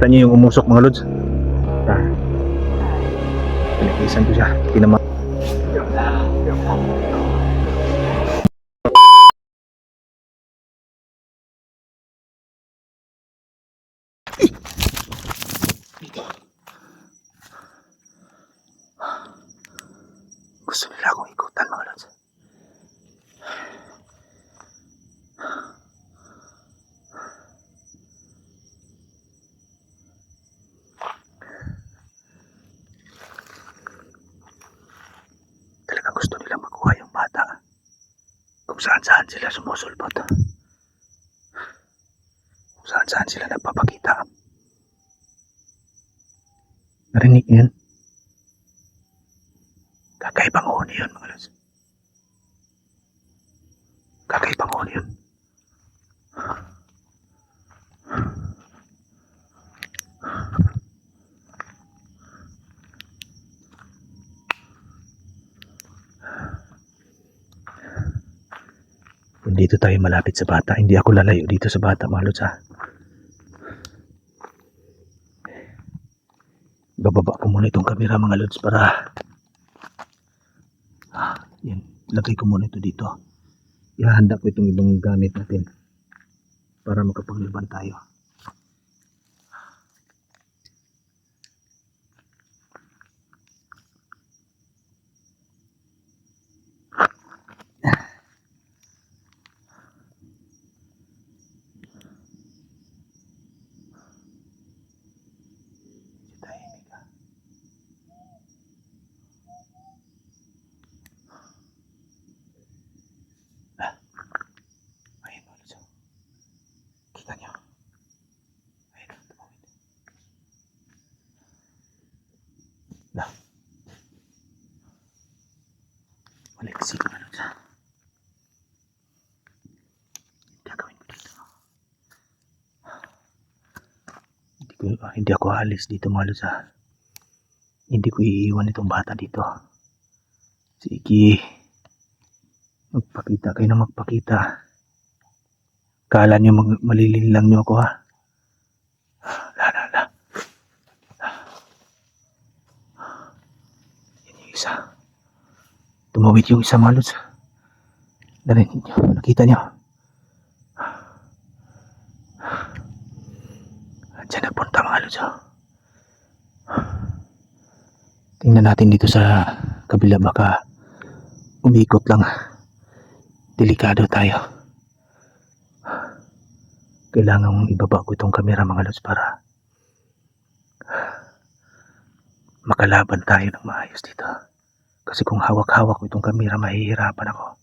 Kita niyo yung umusok mga lods. Pinakisan ko siya. Tinama. Gusto nila akong ikutan mga lods. Talagang gusto nilang makuha yung bata. Kung saan-saan sila sumusulpot. Kung saan-saan sila nagpapakita. Narinig niyo yun? Kakaibang huni yun mga lods. Kakaibang huni yun. Kung dito tayo malapit sa bata, hindi ako lalayo dito sa bata mga lods ha. Bababa ko muna itong camera mga lods para yan, lagay ko muna ito dito. Ihahanda ko itong ibang gamit natin para makapaglaban tayo. Kita nyo. Ayun, tumawid. Lah. Maliksi ko na siya. Gagawin ko dito. Hindi ako alis dito mga lods ha. Hindi ko iiwan itong bata dito. Sige. Magpakita kayo na magpakita. Kala nyo malilin lang nyo ako ha. La. Yan yung isa. Tumawid yung isa mga lods. Narinig nyo. Nakita nyo. Diyan nagpunta mga lods. Tingnan natin dito sa kabila. Baka umikot lang. Delikado tayo. Kailangan ibaba ko itong camera mga lods para makalaban tayo ng maayos dito. Kasi kung hawak-hawak ko itong camera, mahihirapan ako.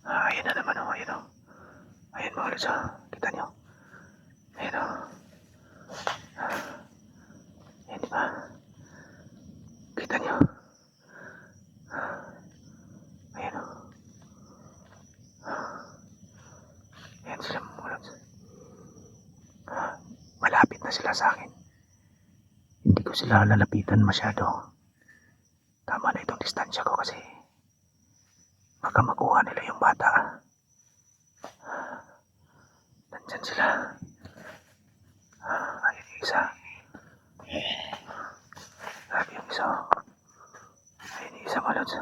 Ayan na naman o. Ayan mga lods. Kita nyo. Ayan o. Ayan diba? Kita nyo. Ayan o. Ayan sila mga lods. Malapit na sila sa akin. Hindi ko sila lalapitan masyado. Tama na itong distansya ko kasi baka makuha nila yung bata. Nandyan sila. Ayun yung isa. Grabe yung isa. Ayun yung isa mga lods.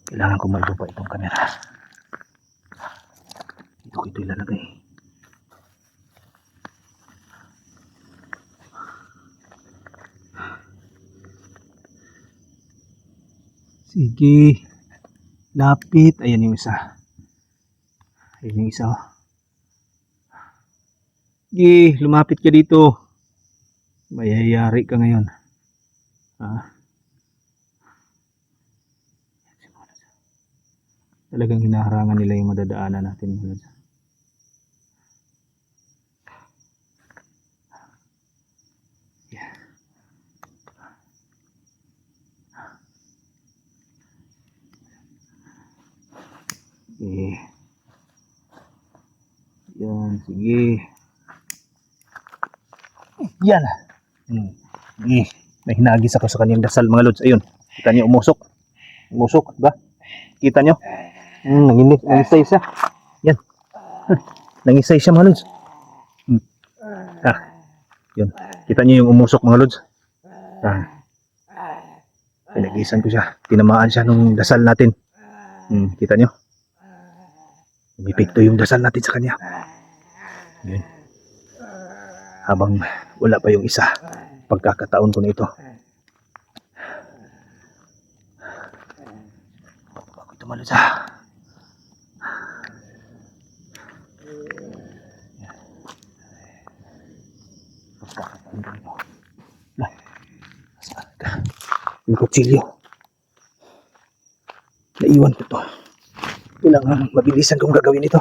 Kailangan ko maibaba itong camera. Dito ko ito ilalagay. Sige. Lapit. Ayan yung isa. Ayan yung isa. Sige. Lumapit ka dito. Mayayari ka ngayon. Talagang hinaharangan nila yung madadaanan natin. Yeah. Okay. Yan, sige. Yan. May hinagis ako sa kanyang dasal mga lods. Ayun. Kita niyo umusok. Umusok, ba? Kita niyo? Nangisay siya. Yan. Nangisay siya mga lods. Yun. Kita niyo yung umusok mga lods. Pinagisan ko siya. Tinamaan siya nung dasal natin. Kita niyo? Umipikto yung dasal natin sa kanya. Yun. Habang wala pa yung isa, pagkakataon ko na ito. Bago ito mga lods pagkakataon ko ito. Saan ka? Yung kutsilyo. Naiwan ko to. Kailangan mabilisan kong gagawin ito.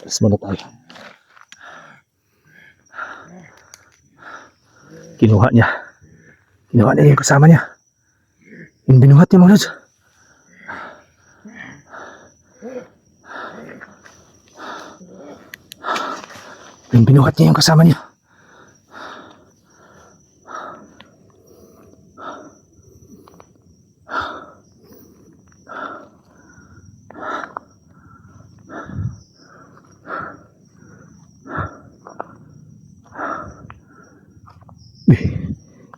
Alas muna tayo. Kinuha niya yung kasama niya. Yung binuhat niya mga lods. Yung binuhat niya yung kasama niya.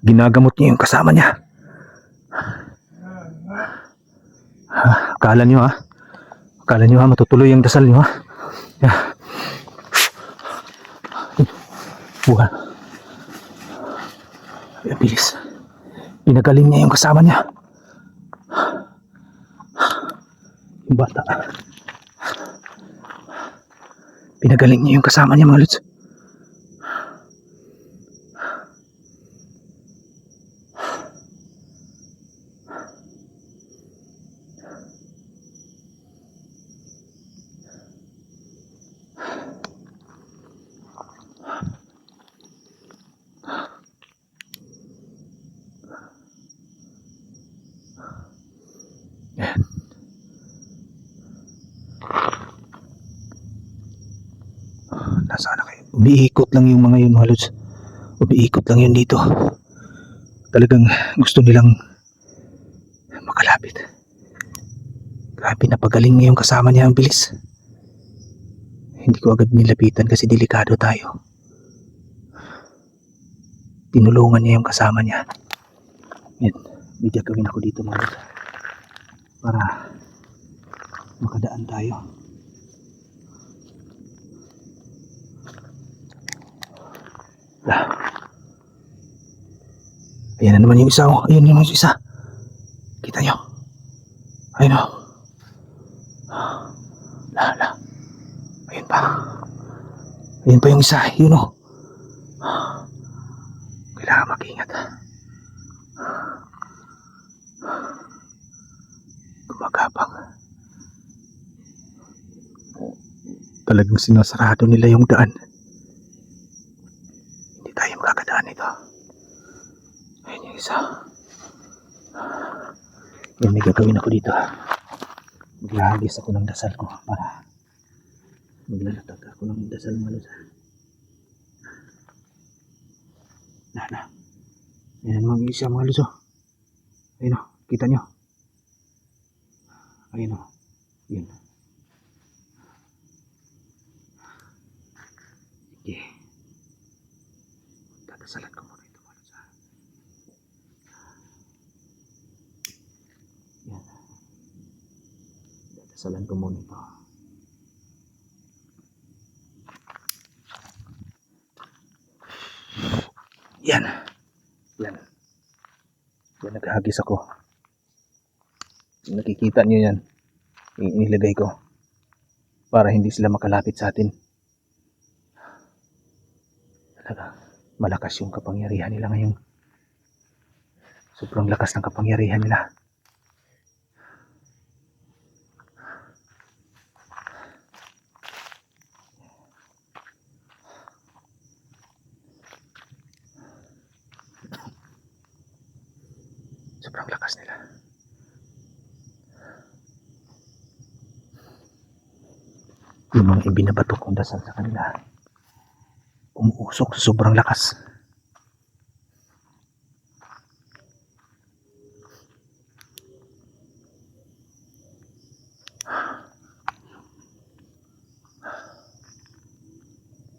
Ginagamot niya yung kasama niya. Akala niyo matutuloy yung dasal niyo Buha. Ay, bilis. Pinagaling niya yung kasama niya. Yung bata. Pinagaling niya yung kasama niya mga lods. Nasaan na kayo? Umiikot lang yung mga yun mga lods. Umiikot lang yun dito. Talagang gusto nilang makalapit. Grabe, napagaling niya yung kasama niya. Ang bilis. Hindi ko agad nilapitan kasi delikado tayo. Tinulungan niya yung kasama niya. Yan. May gagawin ako dito mga lods. Para makadaan tayo. Ayan na naman yung isa. Ayan yung isa. Kita nyo. Ayun o. Ayun pa. Ayun pa yung isa. Yun o. Kailangan mag-ingat. Gumagapang. Talagang sinasarado nila yung daan. Hindi tayo makakadaan ito. Ayun yung isa. Yan, may gagawin ako dito. Maglahagis ako ng dasal ko para maglalatag ako ng dasal mo. Ayan mga isa mga luso. Ayun o, kita nyo. Ayun o. Yun. Sige. Dadasalan ko muna ito mga luso. Yan. Dadasalan ko muna ito. Yan. Yan. Yan, naghahagis ako. Nakikita nyo yan. Inilagay ko. Para hindi sila makalapit sa atin. Talaga, malakas yung kapangyarihan nila ngayong Sobrang lakas ng kapangyarihan nila. Sobrang lakas nila. Yung mga ibinabato kong dasal sa kanila, umuusok sa sobrang lakas.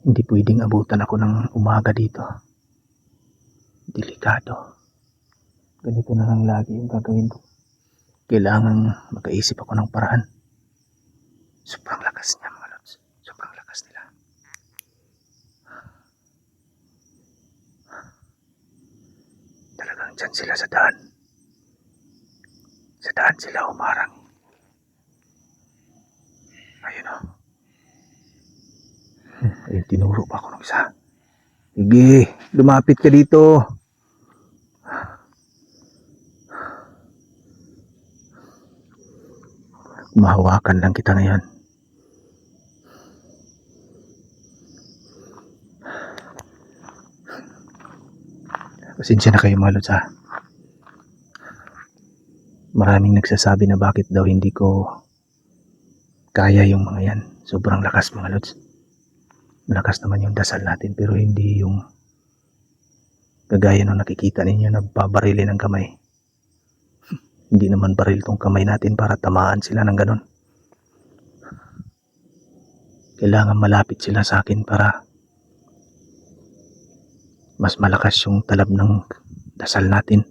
Hindi pwedeng abutan ako ng umaga dito. Delikado. Ganito na lang lagi yung gagawin ko. Kailangan makaisip ako ng paraan. Sobrang lakas niya mga lods. Sobrang lakas nila. Talagang dyan sila sa daan. Sa daan sila umarang. Ayun o. Ayun, tinuro pa ako ng isa. Sige, lumapit ka dito. Mahawakan lang kita ngayon. Pasensya na kayo mga lods ha. Maraming nagsasabi na bakit daw hindi ko kaya yung mga yan. Sobrang lakas mga lods. Malakas naman yung dasal natin pero hindi yung kagaya nung nakikita ninyo na babarili ng kamay. Hindi naman baril tong kamay natin para tamaan sila ng ganon. Kailangan malapit sila sa akin para mas malakas yung talab ng dasal natin.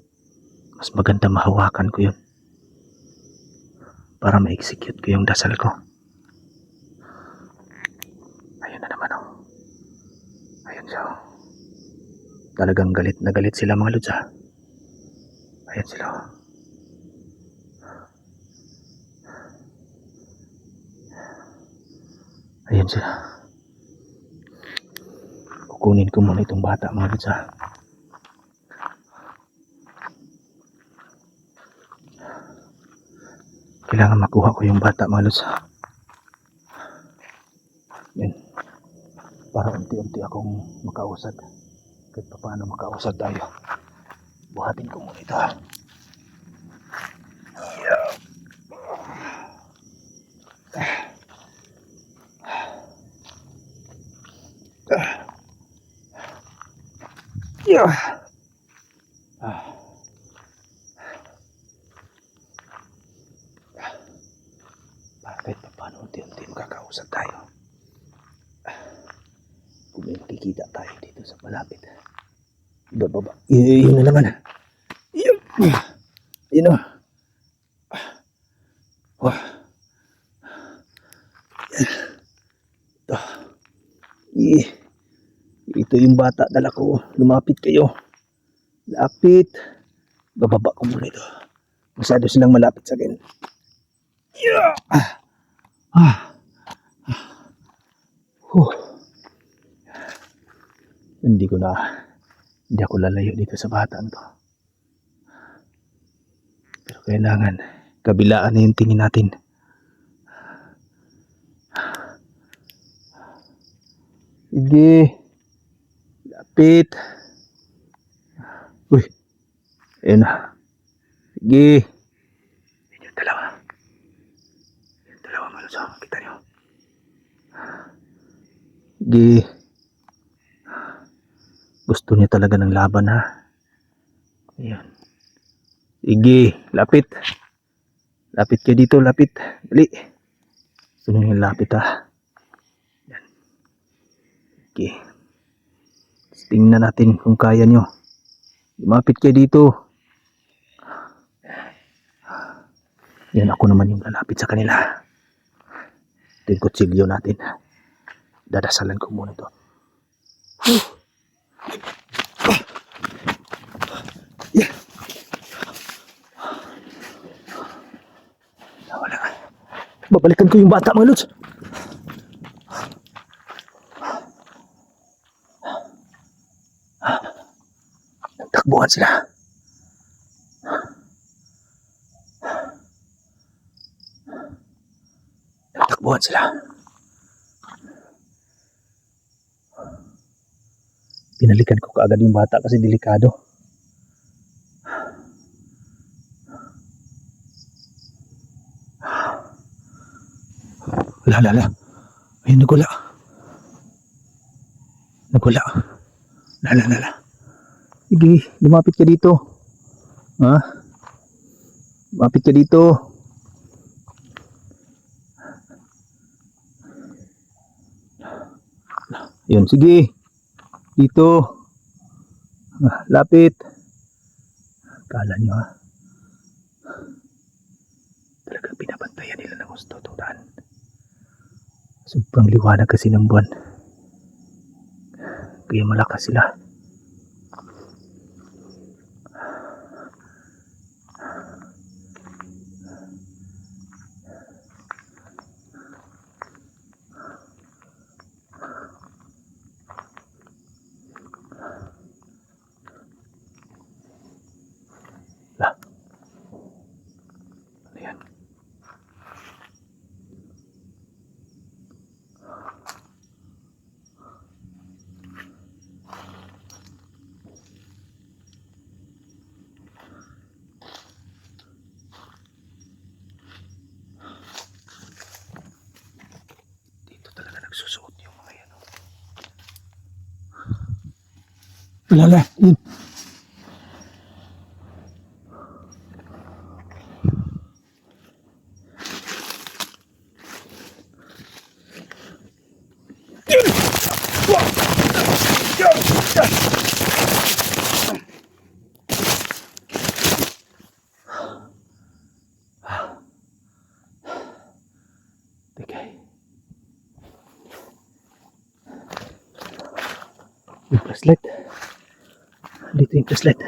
Mas maganda mahawakan ko yun para ma-execute ko yung dasal ko. Ayun na naman oh. Ayun siya oh. Talagang galit na galit sila mga lods ha. Ayun sila oh. Ayun sila. Kukunin ko muna itong bata mga lods ha. Kailangan makuha ko yung bata mga lods ha. Yan. Para unti-unti akong makausad. Kahit pa paano makausad tayo. Buhatin ko muna ito ha. Para kahit pa paano unti-unti makakausad tayo. Kung may makikita tayo dito sa malapit. Bababa. Yun na naman. Yun. Yun o. Wah. Ito. Ito yung bata dala ko. Lumapit kayo. Lapit. Bababa ko muna ito. Masyado silang malapit sa akin. Yeah. Hindi ako lalayo dito sa bataan to. Pero kailangan kabilaan na yung tingin natin. Sige. Lapit. Uy. Ayun na. Sige. Yun yung dalawa. Yung dalawa malusang. Kita nyo. Sige. Gusto niya talaga ng laban ha. Ayan. Sige. Lapit. Lapit kayo dito. Lapit. Dali. Gusto niya yung lapit ha. Ayan. Sige. Tingnan natin kung kaya nyo. Lumapit kayo dito. Yan, ako naman yung lalapit sa kanila. Ito yung kutsilyo natin. Dadasalan ko muna ito. Yeah. Wala. Babalikan ko yung bata mga lods. Nagtakbuhan sila. Nagtatakbuhan sila. Pinalikan ko kaagad yung bata kasi delikado. Wala. Ayun, nagwala. Lala. Sige, lumapit ka dito. Ha? Lumapit ka dito. Yun, sige. Dito. Lapit. Kala nyo ha. Talagang binabantayan nila ng gusto. Tutaan. Sobrang liwanag kasi ng buwan. Kaya malakas sila. Ano yan? Dito talaga nagsusuot yung mga yan. Wala. Yun. Yung flashlight. Dito yung flashlight.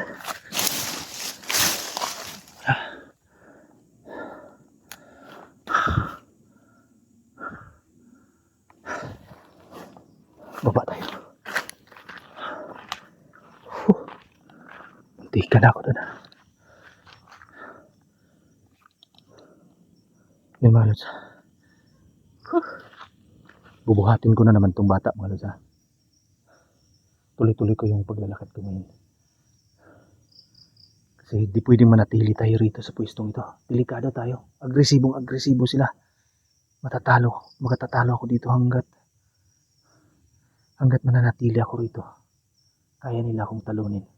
Baba tayo. Muntikan na ako doon. Yun mga lods. Bubuhatin ko na naman tong bata mga lods. Tuloy-tuloy ko yung paglalakad ko ngayon. Kasi di pwedeng manatili tayo rito sa pwestong ito. Delikado tayo. Agresibo sila. Makatatalo ako dito hanggat mananatili ako rito. Kaya nila akong talunin.